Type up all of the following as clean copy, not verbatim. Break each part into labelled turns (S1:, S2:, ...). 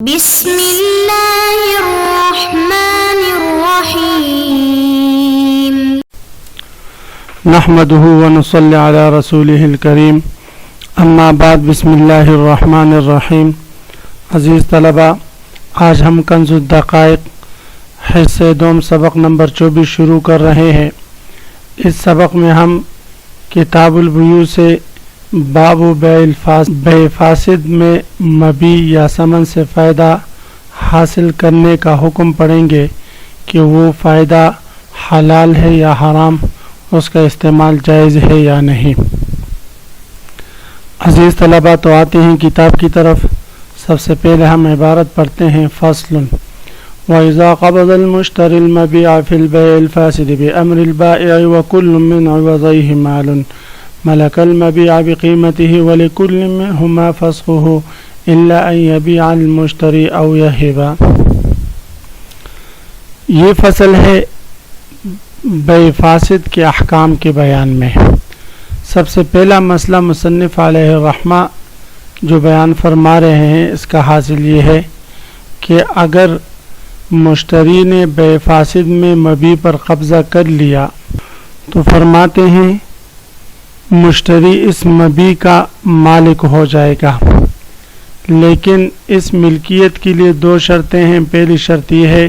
S1: بسم اللہ الرحمن الرحیم
S2: نحمده ونصلي على رسوله الكريم اما بعد بسم اللہ الرحمن الرحیم. عزیز طلبہ، آج ہم کنز الدقائق حصے دوم سبق نمبر 24 شروع کر رہے ہیں. اس سبق میں ہم کتاب البیوع سے باب بیع فاسد میں مبیع یا ثمن سے فائدہ حاصل کرنے کا حکم پڑھیں گے کہ وہ فائدہ حلال ہے یا حرام، اس کا استعمال جائز ہے یا نہیں. عزیز طلبہ، تو آتے ہیں کتاب کی طرف. سب سے پہلے ہم عبارت پڑھتے ہیں فصل. وَإِذَا قَبَضَ الْمُشْتَرِي الْمَبِيعَ فِي الْبَيْعِ الْفَاسِدِ بِأَمْرِ الْبَائِعِ وَكُلٌّ مِّنْ عِوَضَيْهِ مَالٌ ملك المبيع بقيمته ولكل منهما فسخه إلا أن يبيع المشتري أو يهب. یہ فصل ہے بیع فاسد کے احکام کے بیان میں. سب سے پہلا مسئلہ مصنف علیہ الرحمہ جو بیان فرما رہے ہیں، اس کا حاصل یہ ہے کہ اگر مشتری نے بیع فاسد میں مبیع پر قبضہ کر لیا تو فرماتے ہیں مشتری اس مبیع کا مالک ہو جائے گا، لیکن اس ملکیت کے لیے دو شرطیں ہیں. پہلی شرط یہ ہے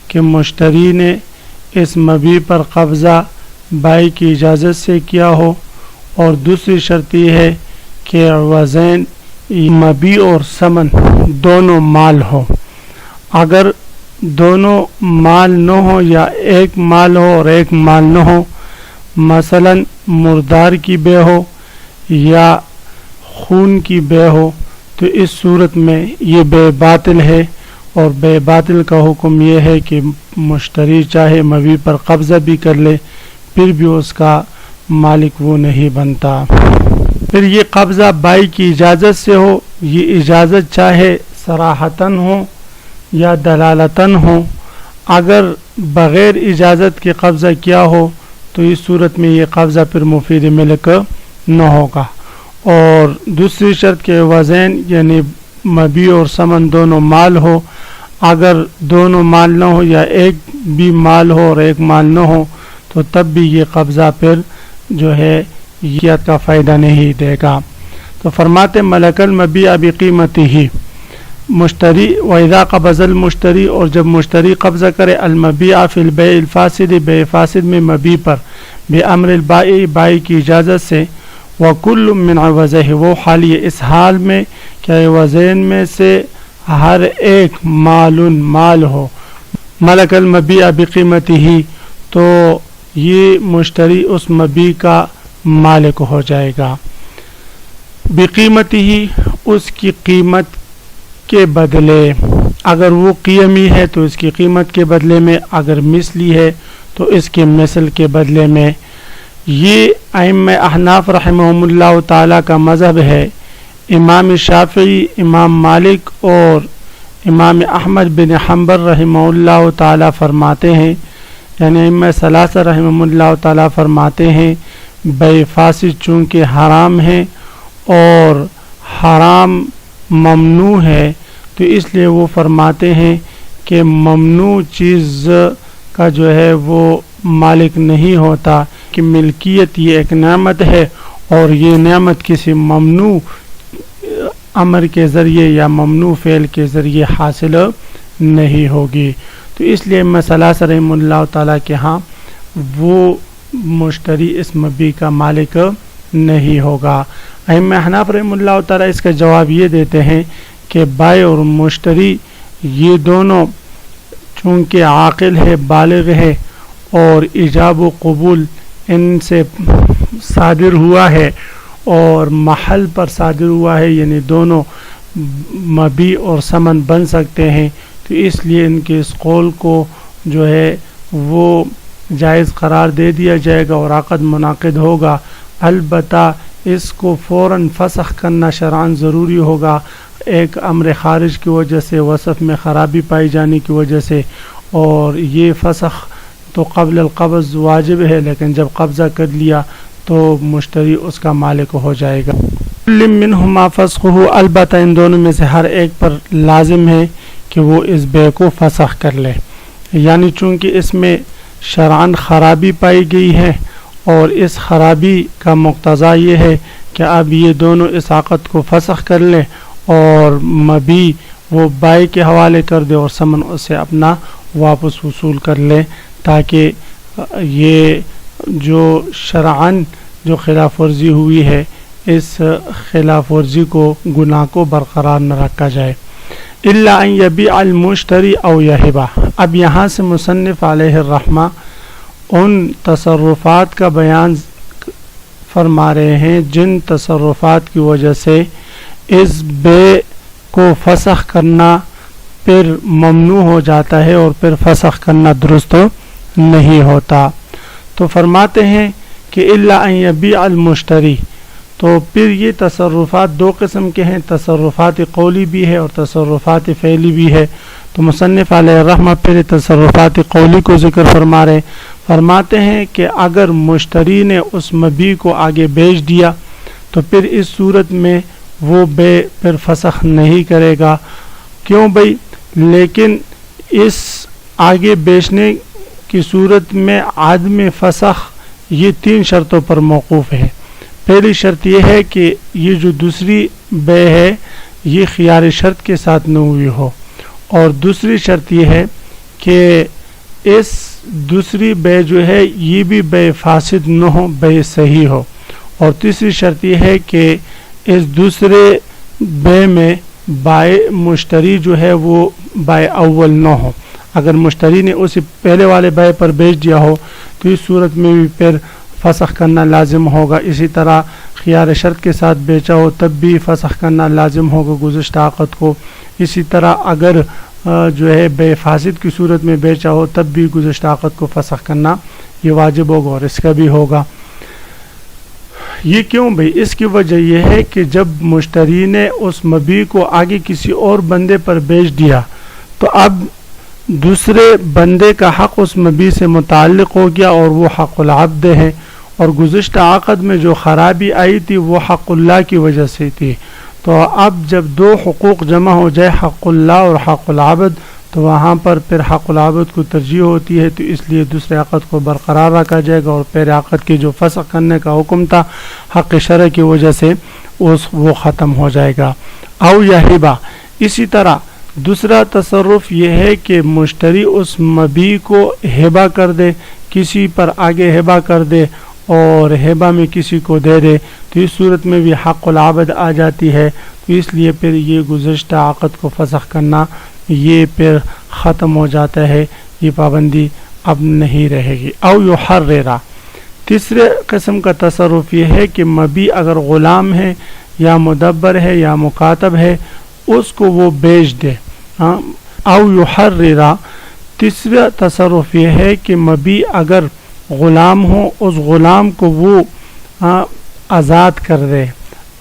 S2: کہ مشتری نے اس مبیع پر قبضہ بائی کی اجازت سے کیا ہو، اور دوسری شرط یہ ہے کہ عوضین مبیع اور ثمن دونوں مال ہو. اگر دونوں مال نہ ہو یا ایک مال ہو اور ایک مال نہ ہو، مثلا مردار کی بے ہو یا خون کی بے ہو، تو اس صورت میں یہ بے باطل ہے. اور بے باطل کا حکم یہ ہے کہ مشتری چاہے مبیع پر قبضہ بھی کر لے، پھر بھی اس کا مالک وہ نہیں بنتا. پھر یہ قبضہ بائی کی اجازت سے ہو، یہ اجازت چاہے صراحتاً ہو یا دلالتاً ہو. اگر بغیر اجازت کے قبضہ کیا ہو تو اس صورت میں یہ قبضہ پھر مفید ملک نہ ہوگا. اور دوسری شرط کے وزن یعنی مبیع اور ثمن دونوں مال ہو. اگر دونوں مال نہ ہو یا ایک بھی مال ہو اور ایک مال نہ ہو تو تب بھی یہ قبضہ پھر جو ہے یہ کا فائدہ نہیں دے گا. تو فرماتے ملک المبیع بقیمتہ، مشتری وَإِذَا قَبَضَ الْمُشْتَرِي، اور جب مشتری قبضہ کرے المبیع فی البیع الفاسد، بیع فاسد میں مبیع پر بِأَمْرِ الْبَائِعِ، بائی کی اجازت سے، وَكُلٌّ مِّنْ عِوَضَيْهِ، وہ حال یہ اس حال میں کہ عوضین میں سے ہر ایک مال ہو. ملک المبیع بقیمتہ، تو یہ مشتری اس مبیع کا مالک ہو جائے گا. بقیمتہ، اس کی قیمت کے بدلے. اگر وہ قیمی ہے تو اس کی قیمت کے بدلے میں، اگر مثلی ہے تو اس کے مثل کے بدلے میں. یہ ائمہ احناف رحمہم اللہ تعالیٰ کا مذہب ہے. امام شافعی، امام مالک اور امام احمد بن حنبل رحمہ اللہ تعالیٰ فرماتے ہیں، یعنی ائمہ ثلاثہ رحمہ اللہ تعالیٰ فرماتے ہیں بیع فاسد چونکہ حرام ہے اور حرام ممنوع ہے، تو اس لیے وہ فرماتے ہیں کہ ممنوع چیز کا جو ہے وہ مالک نہیں ہوتا، کہ ملکیت یہ ایک نعمت ہے اور یہ نعمت کسی ممنوع امر کے ذریعے یا ممنوع فعل کے ذریعے حاصل نہیں ہوگی. تو اس لیے مسئلہ رحمہ اللہ تعالیٰ کے ہاں وہ مشتری اس مبیع کا مالک نہیں ہوگا. ائمہ احناف رحمہ اللہ تعالیٰ اس کا جواب یہ دیتے ہیں کہ بائع اور مشتری یہ دونوں چونکہ عاقل ہے، بالغ ہے، اور ایجاب و قبول ان سے صادر ہوا ہے اور محل پر صادر ہوا ہے، یعنی دونوں مبیع اور ثمن بن سکتے ہیں، تو اس لیے ان کے اس قول کو جو ہے وہ جائز قرار دے دیا جائے گا اور عقد منعقد ہوگا. البتہ اس کو فوراً فسخ کرنا شرعاً ضروری ہوگا، ایک امر خارج کی وجہ سے، وصف میں خرابی پائی جانے کی وجہ سے. اور یہ فسخ تو قبل القبض واجب ہے، لیکن جب قبضہ کر لیا تو مشتری اس کا مالک ہو جائے گا. کل منہما فسخہ، البتہ ان دونوں میں سے ہر ایک پر لازم ہے کہ وہ اس بے کو فسخ کر لے، یعنی چونکہ اس میں شرعاً خرابی پائی گئی ہے اور اس خرابی کا مقتضا یہ ہے کہ اب یہ دونوں اس عقد کو فسخ کر لے اور مبی وہ بائی کے حوالے کر دے اور ثمن اسے اپنا واپس وصول کر لے، تاکہ یہ جو شرعاً جو خلاف ورزی ہوئی ہے اس خلاف ورزی کو، گناہ کو برقرار نہ رکھا جائے۔ الا ان یبیع المشتری او یہبہ، اب یہاں سے مصنف علیہ الرحمہ ان تصرفات کا بیان فرما رہے ہیں جن تصرفات کی وجہ سے اس بے کو فسخ کرنا پھر ممنوع ہو جاتا ہے اور پھر فسخ کرنا درست نہیں ہوتا۔ تو فرماتے ہیں کہ الا ان یبیع المشتری، تو پھر یہ تصرفات دو قسم کے ہیں، تصرفات قولی بھی ہے اور تصرفات فعلی بھی ہے۔ تو مصنف علیہ الرحمہ پھر تصرفات قولی کو ذکر فرما رہے، فرماتے ہیں کہ اگر مشتری نے اس مبیع کو آگے بیچ دیا تو پھر اس صورت میں وہ بے پھر فسخ نہیں کرے گا۔ کیوں بھئی؟ لیکن اس آگے بیچنے کی صورت میں عدم فسخ یہ 3 شرطوں پر موقوف ہے۔ پہلی شرط یہ ہے کہ یہ جو دوسری بے ہے یہ خیار شرط کے ساتھ نہ ہوئی ہو، اور دوسری شرط یہ ہے کہ اس دوسری بے جو ہے یہ بھی بے فاسد نہ ہو، بے صحیح ہو، اور تیسری شرط یہ ہے کہ اس دوسرے بے میں بائع مشتری جو ہے وہ بائع اول نہ ہو۔ اگر مشتری نے اسی پہلے والے بائع پر بیچ دیا ہو تو اس صورت میں بھی پھر فسخ کرنا لازم ہوگا۔ اسی طرح خیار شرط کے ساتھ بیچا ہو تب بھی فسخ کرنا لازم ہوگا گزشتہ عقد کو۔ اسی طرح اگر جو ہے بے فاسد کی صورت میں بیچا ہو تب بھی گزشتہ عقد کو فسخ کرنا یہ واجب ہوگا اور اس کا بھی ہوگا۔ یہ کیوں بھئی؟ اس کی وجہ یہ ہے کہ جب مشتری نے اس مبیع کو آگے کسی اور بندے پر بیچ دیا تو اب دوسرے بندے کا حق اس مبیع سے متعلق ہو گیا اور وہ حق العبد ہے، اور گزشتہ عقد میں جو خرابی آئی تھی وہ حق اللہ کی وجہ سے تھی۔ تو اب جب دو حقوق جمع ہو جائے، حق اللہ اور حق العبد، تو وہاں پر پھر حق العبد کو ترجیح ہوتی ہے، تو اس لیے دوسرے عقد کو برقرار رکھا جائے گا اور پہلے عقد کی جو فسخ کرنے کا حکم تھا حق شرع کی وجہ سے وہ ختم ہو جائے گا۔ او یہبہ، اسی طرح دوسرا تصرف یہ ہے کہ مشتری اس مبیع کو ہبہ کر دے، کسی پر آگے ہبہ کر دے اور ہبہ میں کسی کو دے دے، تو اس صورت میں بھی حق العبد آ جاتی ہے، تو اس لیے پھر یہ گزشتہ عقد کو فسخ کرنا یہ پھر ختم ہو جاتا ہے، یہ پابندی اب نہیں رہے گی۔ او یحررا، تیسرے قسم کا تصرف یہ ہے کہ مبیع اگر غلام ہے یا مدبر ہے یا مکاتب ہے اس کو وہ بیچ دے۔ او یحررا، تیسرا تصرف یہ ہے کہ مبیع اگر غلام ہو اس غلام کو وہ آزاد کر دے۔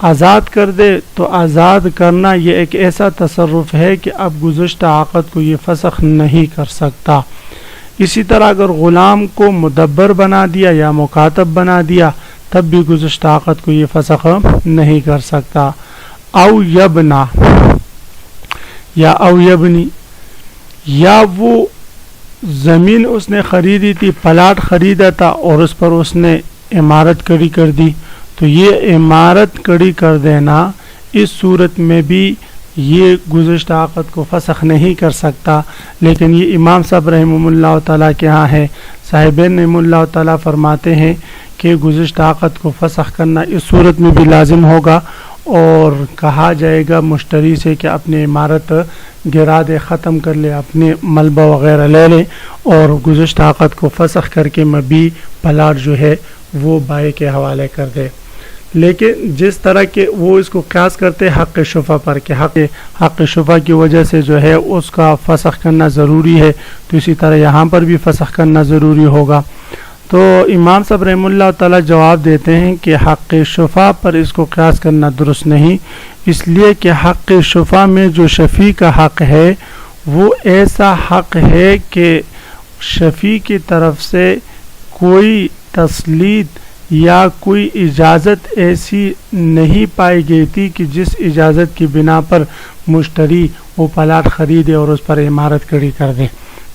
S2: آزاد کر دے تو آزاد کرنا یہ ایک ایسا تصرف ہے کہ اب گزشتہ عقد کو یہ فسخ نہیں کر سکتا۔ اسی طرح اگر غلام کو مدبر بنا دیا یا مکاتب بنا دیا تب بھی گزشتہ عقد کو یہ فسخ نہیں کر سکتا۔ او یبنا یا او یبنی، یا وہ زمین اس نے خریدی تھی، پلاٹ خریدا تھا اور اس پر اس نے عمارت کھڑی کر دی، تو یہ عمارت کھڑی کر دینا اس صورت میں بھی یہ گزشتہ عقد کو فسخ نہیں کر سکتا۔ لیکن یہ امام صاحب رحمہ اللہ تعالیٰ کے ہاں ہے، صاحبین رحمہ اللہ تعالیٰ فرماتے ہیں کہ گزشتہ عقد کو فسخ کرنا اس صورت میں بھی لازم ہوگا، اور کہا جائے گا مشتری سے کہ اپنی عمارت گرا دے، ختم کر لے، اپنے ملبہ وغیرہ لے لے اور گزشتہ عقد کو فسخ کر کے مبیع پلاٹ جو ہے وہ بائع کے حوالے کر دے۔ لیکن جس طرح کہ وہ اس کو قیاس کرتے حق شفع پر کہ حق شفع کی وجہ سے جو ہے اس کا فسخ کرنا ضروری ہے، تو اسی طرح یہاں پر بھی فسخ کرنا ضروری ہوگا۔ تو امام صاحب رحمہ اللہ تعالیٰ جواب دیتے ہیں کہ حق شفع پر اس کو قیاس کرنا درست نہیں، اس لیے کہ حق شفع میں جو شفیع کا حق ہے وہ ایسا حق ہے کہ شفیع کی طرف سے کوئی تسلیط یا کوئی اجازت ایسی نہیں پائی گئی تھی کہ جس اجازت کی بنا پر مشتری وہ پلاٹ خریدے اور اس پر عمارت کھڑی کر دے،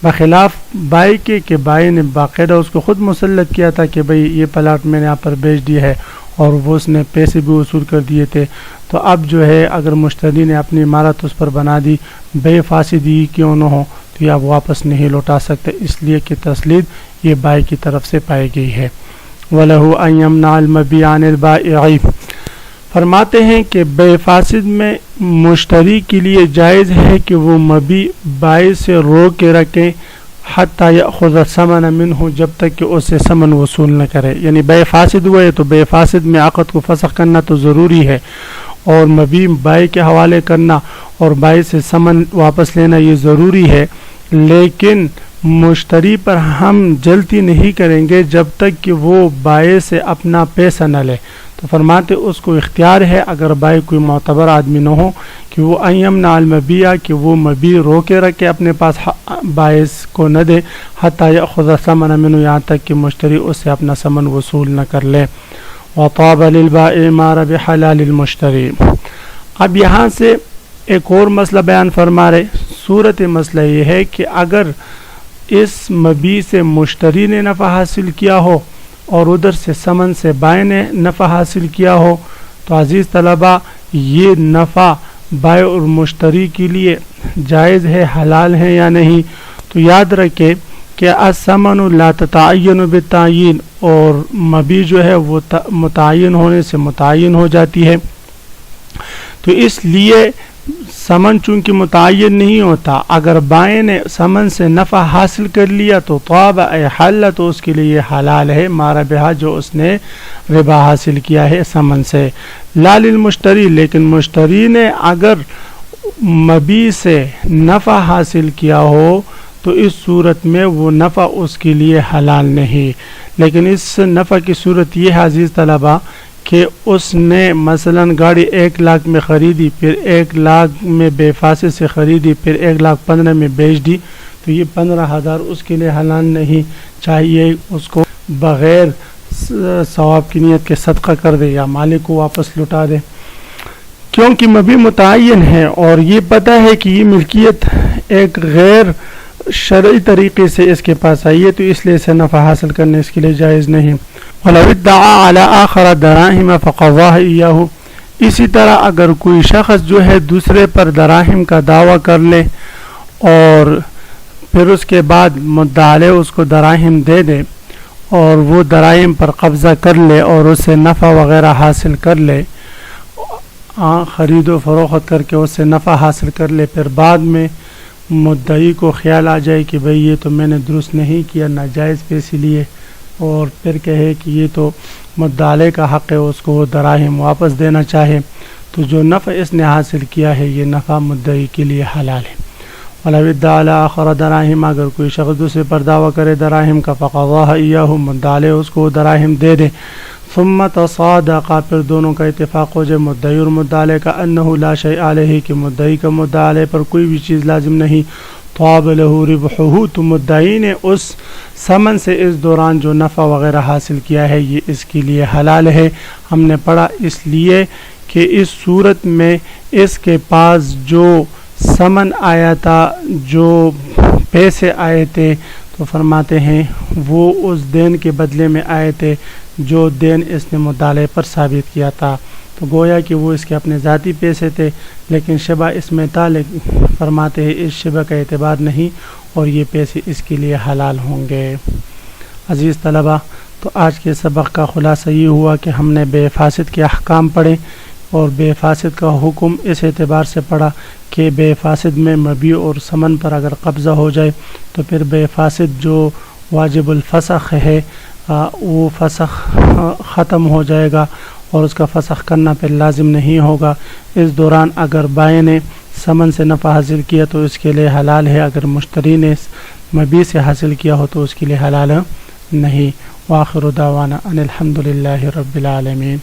S2: بخلاف بائی کے کہ بائی نے باقاعدہ اس کو خود مسلط کیا تھا کہ بھئی یہ پلاٹ میں نے آپ پر بیچ دیا ہے، اور وہ اس نے پیسے بھی وصول کر دیے تھے۔ تو اب جو ہے اگر مشتری نے اپنی عمارت اس پر بنا دی، بے فاسدی کیوں نہ ہو، تو یہ آپ واپس نہیں لوٹا سکتے، اس لیے کہ تسلید یہ بائی کی طرف سے پائی گئی ہے۔ وَلَهُ أَن يَمْنَعَ الْمَبِيعَ عَنِ الْبَائِعِ، فرماتے ہیں کہ بے فاسد میں مشتری کے لیے جائز ہے کہ وہ مبیع بائی سے روک کے رکھیں حتیٰ یأخذ الثمن منہ، جب تک کہ اس سے ثمن وصول نہ کرے، یعنی بے فاسد ہوئے تو بے فاسد میں عقد کو فسخ کرنا تو ضروری ہے، اور مبیع بائی کے حوالے کرنا اور بائی سے ثمن واپس لینا یہ ضروری ہے، لیکن مشتری پر ہم جلدی نہیں کریں گے جب تک کہ وہ بائی سے اپنا پیسہ نہ لے۔ تو فرماتے اس کو اختیار ہے اگر بائی کوئی معتبر آدمی نہ ہو کہ وہ ان یمنع المبیع، کہ وہ مبیع روکے رکھے اپنے پاس باعث کو نہ دے، حتی یأخذ الثمن منہ، یہاں تک کہ مشتری اس سے اپنا ثمن وصول نہ کر لے۔ وطاب للبائع ما ربح لا للمشتری۔ اب یہاں سے ایک اور مسئلہ بیان فرما رہے، صورت مسئلہ یہ ہے کہ اگر اس مبیع سے مشتری نے نفع حاصل کیا ہو اور ادھر سے ثمن سے بائع نے نفع حاصل کیا ہو، تو عزیز طلبہ یہ نفع بائع اور مشتری کے لیے جائز ہے، حلال ہے یا نہیں؟ تو یاد رکھے کہ الثمن لا تتعین بالتعیین، اور مبیع جو ہے وہ متعین ہونے سے متعین ہو جاتی ہے، تو اس لیے ثمن چونکہ متعین نہیں ہوتا، اگر بائع نے ثمن سے نفع حاصل کر لیا تو طاب اے حل، تو اس کے لیے یہ حلال ہے، مارا بہا جو اس نے ربا حاصل کیا ہے ثمن سے۔ لا للمشتری، لیکن مشتری نے اگر مبیع سے نفع حاصل کیا ہو تو اس صورت میں وہ نفع اس کے لیے حلال نہیں، لیکن اس نفع کی صورت یہ ہے عزیز طلبہ کہ اس نے مثلا گاڑی 1,00,000 میں خریدی، پھر 1,00,000 میں بے فاسد سے خریدی، پھر 1,15,000 میں بیچ دی، تو یہ 15,000 اس کے لیے حلال نہیں، چاہیے اس کو بغیر ثواب کی نیت کے صدقہ کر دے یا مالک کو واپس لوٹا دے، کیونکہ مبیع متعین ہے اور یہ پتہ ہے کہ یہ ملکیت ایک غیر شرعی طریقے سے اس کے پاس آئی ہے، تو اس لیے اسے نفع حاصل کرنے اس کے لیے جائز نہیں۔ وَلَوِ ادَّعَىٰ عَلَىٰ آخَرَ دَرَاهِمَ فَقَضَّاهَا إِيَّاهُ، اسی طرح اگر کوئی شخص جو ہے دوسرے پر دراہم کا دعویٰ کر لے اور پھر اس کے بعد مدعا علیہ اس کو دراہم دے دے اور وہ دراہم پر قبضہ کر لے اور اس سے نفع وغیرہ حاصل کر لے، خرید و فروخت کر کے اس سے نفع حاصل کر لے، پھر بعد میں مدعی کو خیال آ جائے کہ بھئی یہ تو میں نے درست نہیں کیا، ناجائز پیسے لیے، اور پھر کہے کہ یہ تو مدعا علیہ کا حق ہے، اس کو وہ دراہم واپس دینا چاہے، تو جو نفع اس نے حاصل کیا ہے یہ نفع مدعی کے لیے حلال ہے۔ وَلَوِ ادَّعَىٰ عَلَىٰ آخَرَ دَرَاهِمَ، اگر کوئی شخص دوسرے پر دعویٰ کرے دراہم کا، فَقَضَاهَا إِيَّاهُ، مدعا علیہ اس کو دراہم دے دے، ثم تصادقا، پھر دونوں کا اتفاق ہو جائے، مدعی اور مدعا علیہ کا، انہ لا شیء علیہ، کہ مدعی کا مدعا علیہ پر کوئی بھی چیز لازم نہیں، طاب لہ ربحہ، تو مدعی نے اس ثمن سے اس دوران جو نفع وغیرہ حاصل کیا ہے یہ اس کے لیے حلال ہے۔ ہم نے پڑھا اس لیے کہ اس صورت میں اس کے پاس جو ثمن آیا تھا، جو پیسے آئے تھے، تو فرماتے ہیں وہ اس دین کے بدلے میں آئے تھے جو دین اس نے مدعا پر ثابت کیا تھا، تو گویا کہ وہ اس کے اپنے ذاتی پیسے تھے، لیکن شبہ اس میں تھا، لیکن فرماتے ہیں اس شبہ کا اعتبار نہیں اور یہ پیسے اس کے لیے حلال ہوں گے۔ عزیز طلبہ، تو آج کے سبق کا خلاصہ یہ ہوا کہ ہم نے بے فاسد کے احکام پڑھے اور بے فاسد کا حکم اس اعتبار سے پڑھا کہ بے فاسد میں مبیع اور ثمن پر اگر قبضہ ہو جائے تو پھر بے فاسد جو واجب الفسخ ہے وہ فسخ ختم ہو جائے گا اور اس کا فسخ کرنا پھر لازم نہیں ہوگا۔ اس دوران اگر بائع نے ثمن سے نفع حاصل کیا تو اس کے لیے حلال ہے، اگر مشتری نے مبیع سے حاصل کیا ہو تو اس کے لیے حلال نہیں۔ وآخر دعوانا ان الحمد للہ رب العالمین۔